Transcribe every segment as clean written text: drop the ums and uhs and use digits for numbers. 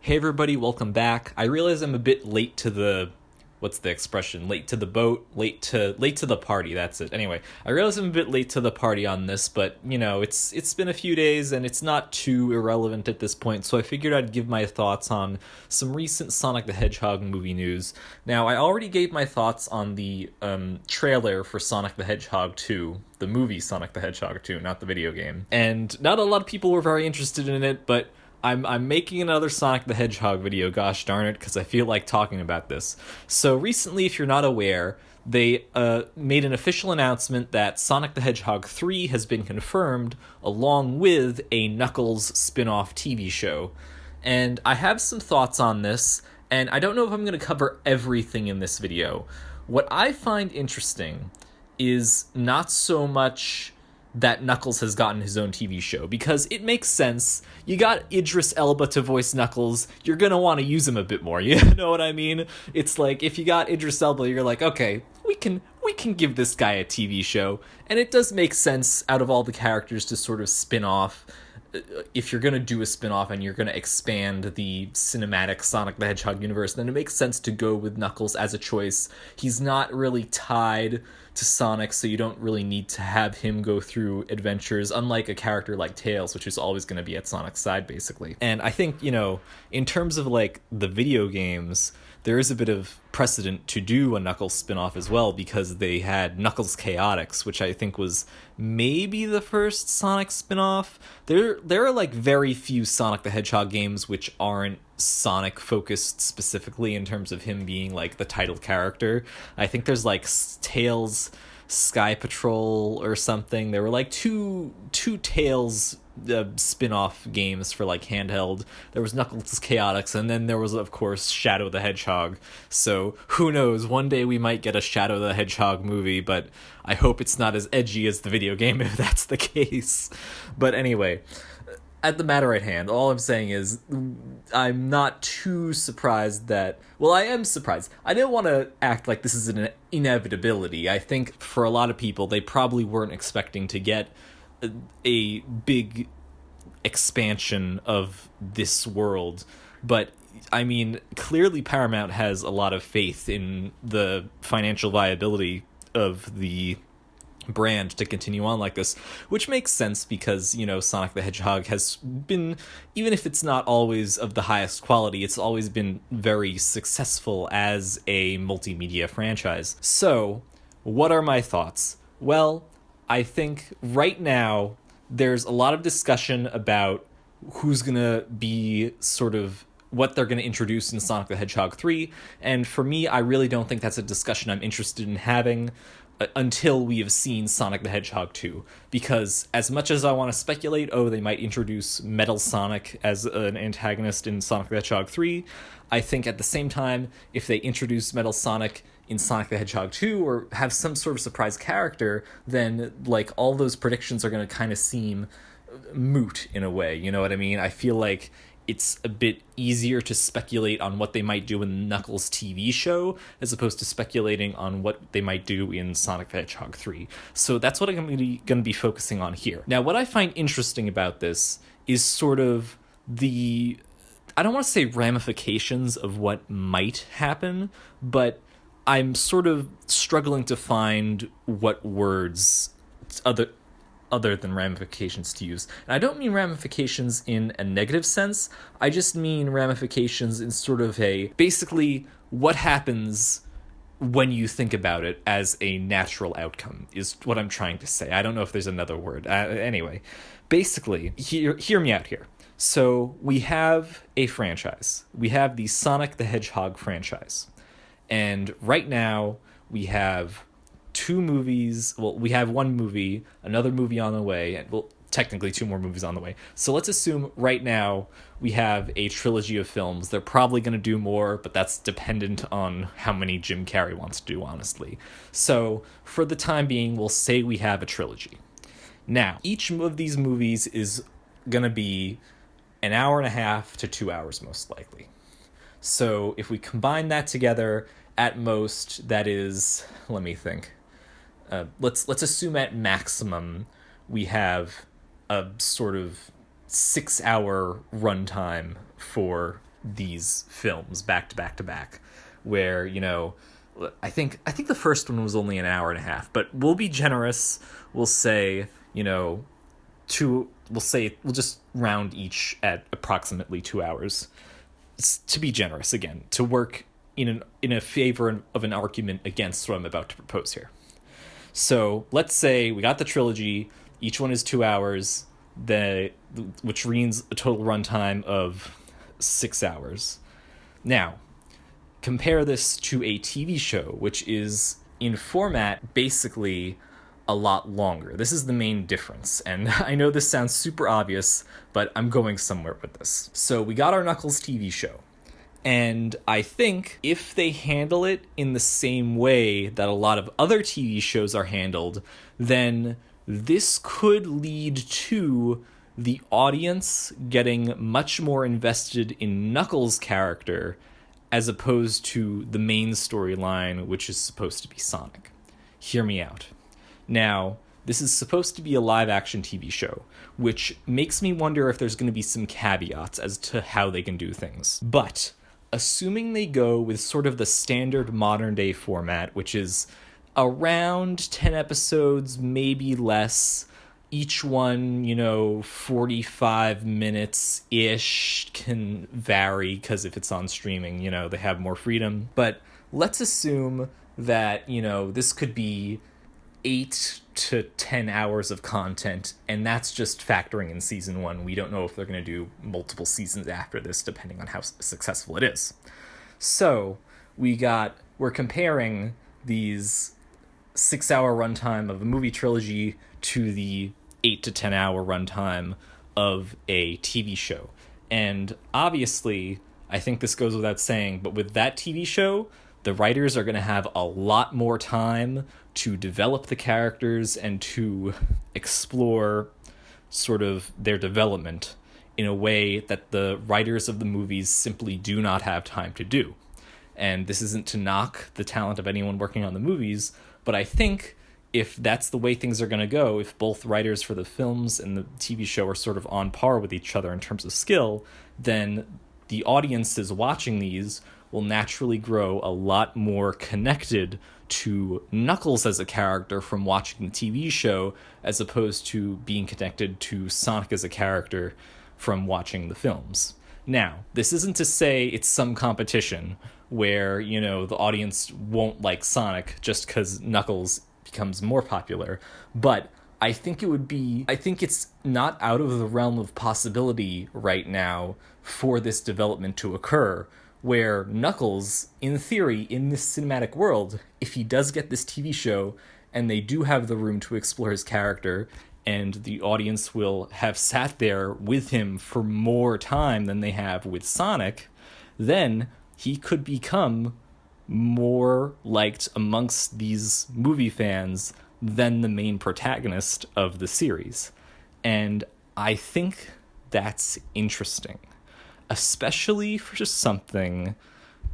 Hey everybody, welcome back. I realize I'm a bit late to the what's the expression? Late to the boat, late to the party, that's it. Anyway, I realize I'm a bit late to the party on this, but it's been a few days and it's not too irrelevant at this point, so I figured I'd give my thoughts on some recent Sonic the Hedgehog movie news. Now, I already gave my thoughts on the trailer for Sonic the Hedgehog 2, the movie Sonic the Hedgehog 2, not the video game. And not a lot of people were very interested in it, but I'm making another Sonic the Hedgehog video, gosh darn it, because I feel like talking about this. So recently, if you're not aware, they made an official announcement that Sonic the Hedgehog 3 has been confirmed, along with a Knuckles spin-off TV show. And I have some thoughts on this, and I don't know if I'm going to cover everything in this video. What I find interesting is not so much that Knuckles has gotten his own TV show, because it makes sense. You got Idris Elba to voice Knuckles, you're gonna want to use him a bit more, you know what I mean? It's like, if you got Idris Elba, you're like, okay, we can give this guy a TV show, and it does make sense out of all the characters to sort of spin off. If you're going to do a spin-off and you're going to expand the cinematic Sonic the Hedgehog universe, then it makes sense to go with Knuckles as a choice. He's not really tied to Sonic, so you don't really need to have him go through adventures, unlike a character like Tails, which is always going to be at Sonic's side, basically. And I think, in terms of, like, the video games, there is a bit of precedent to do a Knuckles spin-off as well, because they had Knuckles Chaotix, which I think was maybe the first Sonic spin-off. There are like very few Sonic the Hedgehog games which aren't Sonic focused specifically in terms of him being like the title character. I think there's like Tails Sky Patrol or something. There were like two Tails spin-off games for like handheld. There was Knuckles Chaotix, and then there was of course Shadow the Hedgehog. So who knows, one day we might get a Shadow the Hedgehog movie, but I hope it's not as edgy as the video game if that's the case. But anyway, at the matter at hand, all I'm saying is I'm not too surprised that... Well, I am surprised. I didn't want to act like this is an inevitability. I think for a lot of people, they probably weren't expecting to get a big expansion of this world. But, I mean, clearly Paramount has a lot of faith in the financial viability of the brand to continue on like this, which makes sense because, Sonic the Hedgehog has been, even if it's not always of the highest quality, it's always been very successful as a multimedia franchise. So, what are my thoughts? Well, I think right now there's a lot of discussion about who's gonna be sort of what they're going to introduce in Sonic the Hedgehog 3, and for me, I really don't think that's a discussion I'm interested in having until we have seen Sonic the Hedgehog 2, because as much as I want to speculate, they might introduce Metal Sonic as an antagonist in Sonic the Hedgehog 3, I think at the same time, if they introduce Metal Sonic in Sonic the Hedgehog 2, or have some sort of surprise character, then, like, all those predictions are going to kind of seem moot in a way, you know what I mean? I feel like it's a bit easier to speculate on what they might do in Knuckles TV show as opposed to speculating on what they might do in Sonic the Hedgehog 3. So that's what I'm going to be focusing on here. Now, what I find interesting about this is sort of the, I don't want to say ramifications of what might happen, but I'm sort of struggling to find what words other than ramifications to use. And I don't mean ramifications in a negative sense, I just mean ramifications in sort of a, basically, what happens when you think about it as a natural outcome, is what I'm trying to say. I don't know if there's another word. Anyway, basically, hear me out here. So, we have a franchise. We have the Sonic the Hedgehog franchise. And right now, we have two movies. Well, we have one movie, another movie on the way, and well, technically two more movies on the way. So let's assume right now we have a trilogy of films. They're probably going to do more, but that's dependent on how many Jim Carrey wants to do, honestly. So for the time being, we'll say we have a trilogy. Now, each of these movies is going to be an hour and a half to 2 hours, most likely. So if we combine that together, at most, that is, let me think. Let's assume at maximum we have a sort of 6-hour runtime for these films back to back to back, where, you know, I think the first one was only an hour and a half, but we'll be generous. We'll say, you know, we'll just round each at approximately 2 hours. To be generous, again, to work in a favor of an argument against what I'm about to propose here. So let's say we got the trilogy, each one is 2 hours, which means a total runtime of 6 hours. Now, compare this to a TV show, which is in format basically a lot longer. This is the main difference, and I know this sounds super obvious, but I'm going somewhere with this. So we got our Knuckles TV show, and I think if they handle it in the same way that a lot of other TV shows are handled, then this could lead to the audience getting much more invested in Knuckles' character as opposed to the main storyline, which is supposed to be Sonic. Hear me out. Now, this is supposed to be a live-action TV show, which makes me wonder if there's going to be some caveats as to how they can do things. But, assuming they go with sort of the standard modern-day format, which is around 10 episodes, maybe less, each one, 45 minutes-ish, can vary, because if it's on streaming, they have more freedom. But let's assume that, this could be 8 to 10 hours of content, and that's just factoring in season 1. We don't know if they're going to do multiple seasons after this, depending on how successful it is. So we're comparing these 6-hour runtime of a movie trilogy to the 8 to 10 hour runtime of a TV show. And obviously, I think this goes without saying, but with that TV show, the writers are going to have a lot more time to develop the characters and to explore sort of their development in a way that the writers of the movies simply do not have time to do. And this isn't to knock the talent of anyone working on the movies, but I think if that's the way things are going to go, if both writers for the films and the TV show are sort of on par with each other in terms of skill, then the audiences watching these will naturally grow a lot more connected to Knuckles as a character from watching the TV show, as opposed to being connected to Sonic as a character from watching the films. Now, this isn't to say it's some competition where, the audience won't like Sonic just because Knuckles becomes more popular, but I think it's not out of the realm of possibility right now for this development to occur, where Knuckles, in theory, in this cinematic world, if he does get this TV show and they do have the room to explore his character, and the audience will have sat there with him for more time than they have with Sonic, then he could become more liked amongst these movie fans than the main protagonist of the series. And I think that's interesting, especially for just something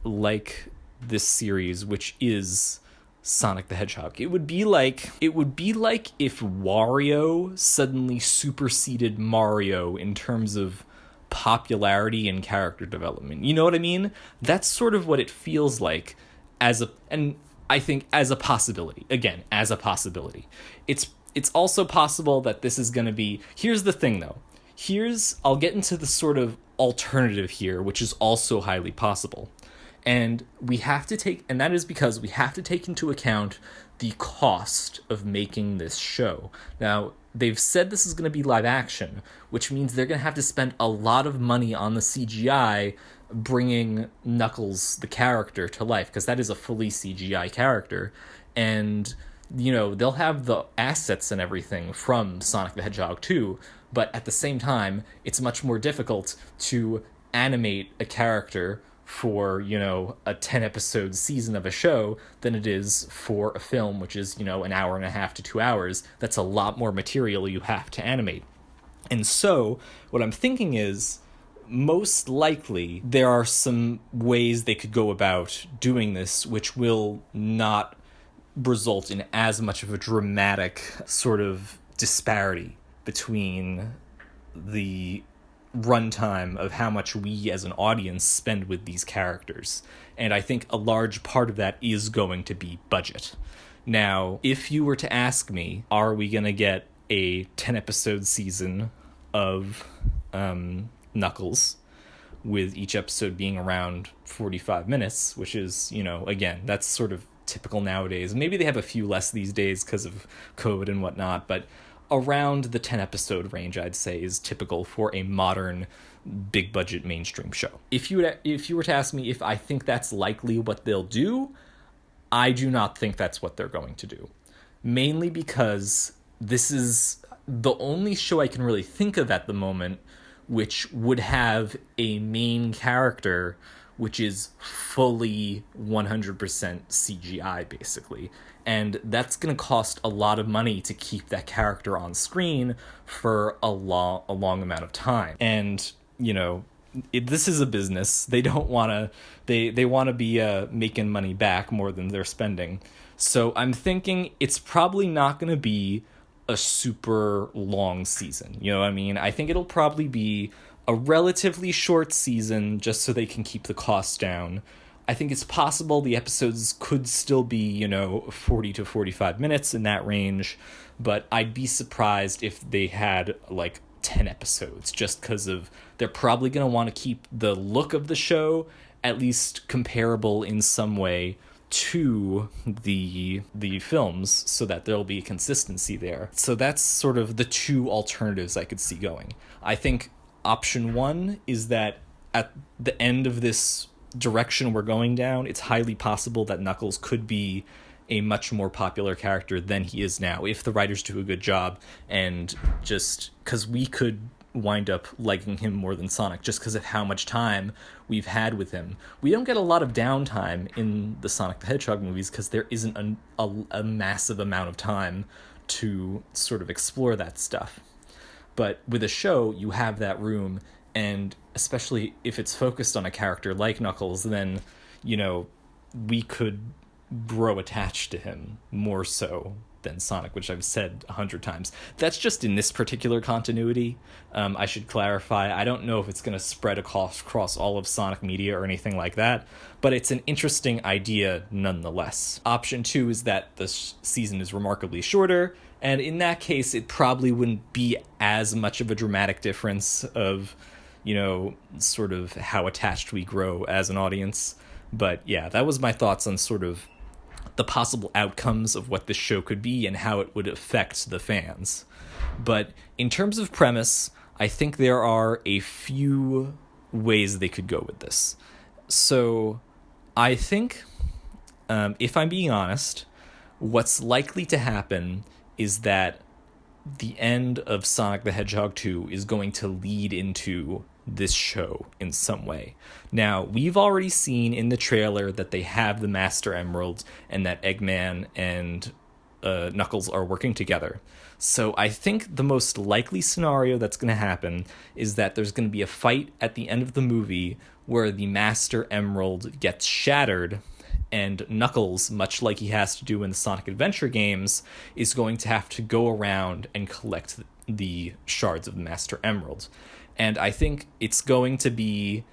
like this series, which is Sonic the Hedgehog. It would be like if Wario suddenly superseded Mario in terms of popularity and character development. You know what I mean? That's sort of what it feels like and I think as a possibility. Again, as a possibility. It's also possible that this is going to be... Here's the thing, though. I'll get into the sort of alternative here, which is also highly possible. And that is because we have to take into account the cost of making this show. Now, they've said this is going to be live action, which means they're going to have to spend a lot of money on the CGI bringing Knuckles, the character, to life, because that is a fully CGI character. And, they'll have the assets and everything from Sonic the Hedgehog 2, but at the same time, it's much more difficult to animate a character for, a 10-episode season of a show than it is for a film, which is, an hour and a half to 2 hours. That's a lot more material you have to animate. And so, what I'm thinking is, most likely, there are some ways they could go about doing this, which will not result in as much of a dramatic sort of disparity between the runtime of how much we as an audience spend with these characters. And I think a large part of that is going to be budget. Now, if you were to ask me, are we going to get a 10-episode season of Knuckles, with each episode being around 45 minutes, which is, again, that's sort of typical nowadays. Maybe they have a few less these days because of COVID and whatnot, but around the 10-episode range, I'd say, is typical for a modern big-budget mainstream show. If you were to ask me if I think that's likely what they'll do, I do not think that's what they're going to do. Mainly because this is the only show I can really think of at the moment which would have a main character which is fully 100% CGI, basically. And that's going to cost a lot of money to keep that character on screen for a long amount of time. And, this is a business. They don't want to... They want to be making money back more than they're spending. So I'm thinking it's probably not going to be a super long season. You know what I mean? I think it'll probably be a relatively short season just so they can keep the costs down. I think it's possible the episodes could still be, 40 to 45 minutes in that range, but I'd be surprised if they had 10 episodes just because they're probably going to want to keep the look of the show at least comparable in some way to the films so that there'll be consistency there. So that's sort of the two alternatives I could see going. I think option one is that at the end of this direction we're going down, it's highly possible that Knuckles could be a much more popular character than he is now if the writers do a good job, and just because we could wind up liking him more than Sonic just because of how much time we've had with him. We don't get a lot of downtime in the Sonic the Hedgehog movies because there isn't a massive amount of time to sort of explore that stuff. But with a show, you have that room, and especially if it's focused on a character like Knuckles, then, we could grow attached to him more so than Sonic, which I've said 100 times. That's just in this particular continuity. I should clarify, I don't know if it's going to spread across all of Sonic media or anything like that, but it's an interesting idea nonetheless. Option 2 is that the season is remarkably shorter, and in that case, it probably wouldn't be as much of a dramatic difference of, sort of how attached we grow as an audience. But yeah, that was my thoughts on sort of the possible outcomes of what this show could be and how it would affect the fans. But in terms of premise, I think there are a few ways they could go with this. So I think, if I'm being honest, what's likely to happen is that the end of Sonic the Hedgehog 2 is going to lead into this show in some way. Now, we've already seen in the trailer that they have the Master Emerald and that Eggman and Knuckles are working together. So I think the most likely scenario that's going to happen is that there's going to be a fight at the end of the movie where the Master Emerald gets shattered, and Knuckles, much like he has to do in the Sonic Adventure games, is going to have to go around and collect the shards of the Master Emerald. And I think it's going to be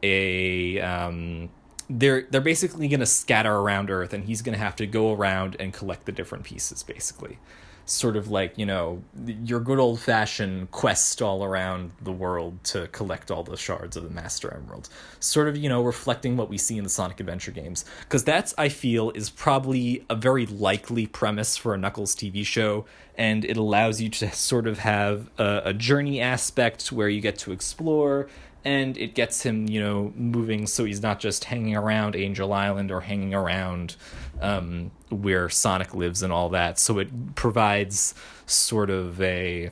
they're basically going to scatter around Earth, and he's going to have to go around and collect the different pieces, basically. Sort of like, your good old-fashioned quest all around the world to collect all the shards of the Master Emerald. Sort of, reflecting what we see in the Sonic Adventure games. Because that's, I feel, is probably a very likely premise for a Knuckles TV show, and it allows you to sort of have a journey aspect where you get to explore, and it gets him, moving so he's not just hanging around Angel Island or hanging around where Sonic lives and all that. So it provides sort of an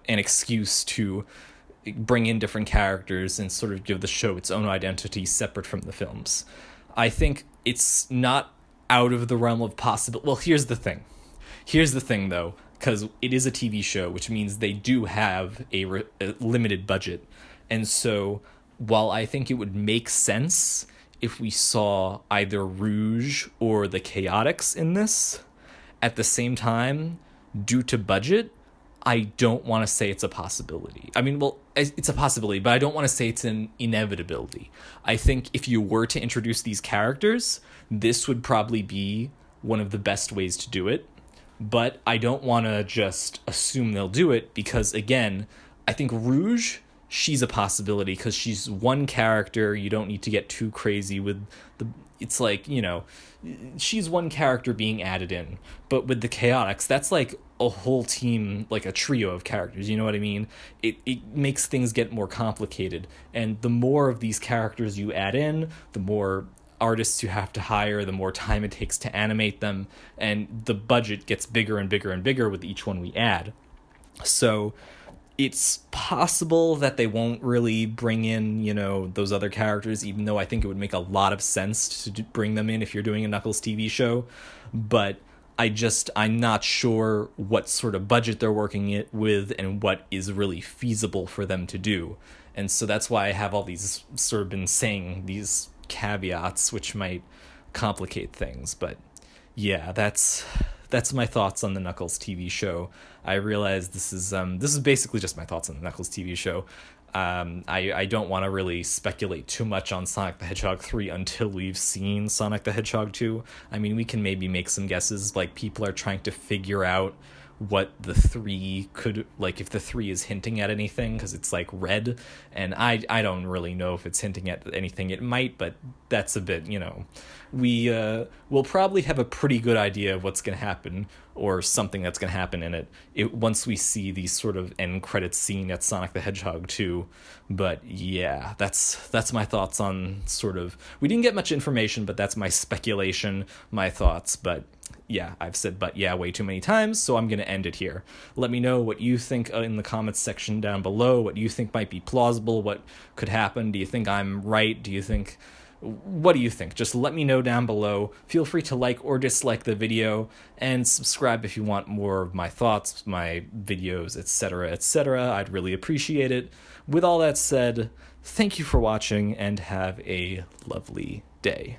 excuse to bring in different characters and sort of give the show its own identity separate from the films. I think it's not out of the realm of possible. Well, here's the thing. Though, because it is a TV show, which means they do have a limited budget. And so while I think it would make sense if we saw either Rouge or the Chaotix in this, at the same time, due to budget, I don't want to say it's a possibility. I mean, well, it's a possibility, but I don't want to say it's an inevitability. I think if you were to introduce these characters, this would probably be one of the best ways to do it. But I don't want to just assume they'll do it because, again, I think Rouge, she's a possibility because she's one character. You don't need to get too crazy with the. It's like, she's one character being added in. But with the Chaotix, that's like a whole team, like a trio of characters. You know what I mean? It makes things get more complicated. And the more of these characters you add in, the more artists you have to hire, the more time it takes to animate them, and the budget gets bigger and bigger and bigger with each one we add. So it's possible that they won't really bring in, those other characters, even though I think it would make a lot of sense to bring them in if you're doing a Knuckles TV show. But I'm not sure what sort of budget they're working it with and what is really feasible for them to do. And so that's why I have all these sort of been saying these caveats, which might complicate things. But yeah, that's my thoughts on the Knuckles TV show. I realize this is basically just my thoughts on the Knuckles TV show. I don't want to really speculate too much on Sonic the Hedgehog 3 until we've seen Sonic the Hedgehog 2. I mean, we can maybe make some guesses, like people are trying to figure out what the 3 could, like if the 3 is hinting at anything, because it's like red, and I don't really know if it's hinting at anything. It might, but that's a bit, we'll probably have a pretty good idea of what's going to happen, or something that's going to happen in it once we see the sort of end credits scene at Sonic the Hedgehog 2. But yeah, that's my thoughts on sort of, we didn't get much information, but that's my speculation, my thoughts. But yeah, I've said but yeah way too many times, so I'm going to end it here. Let me know what you think in the comments section down below, what you think might be plausible, what could happen. Do you think I'm right? What do you think? Just let me know down below. Feel free to like or dislike the video, and subscribe if you want more of my thoughts, my videos, etc., etc. I'd really appreciate it. With all that said, thank you for watching, and have a lovely day.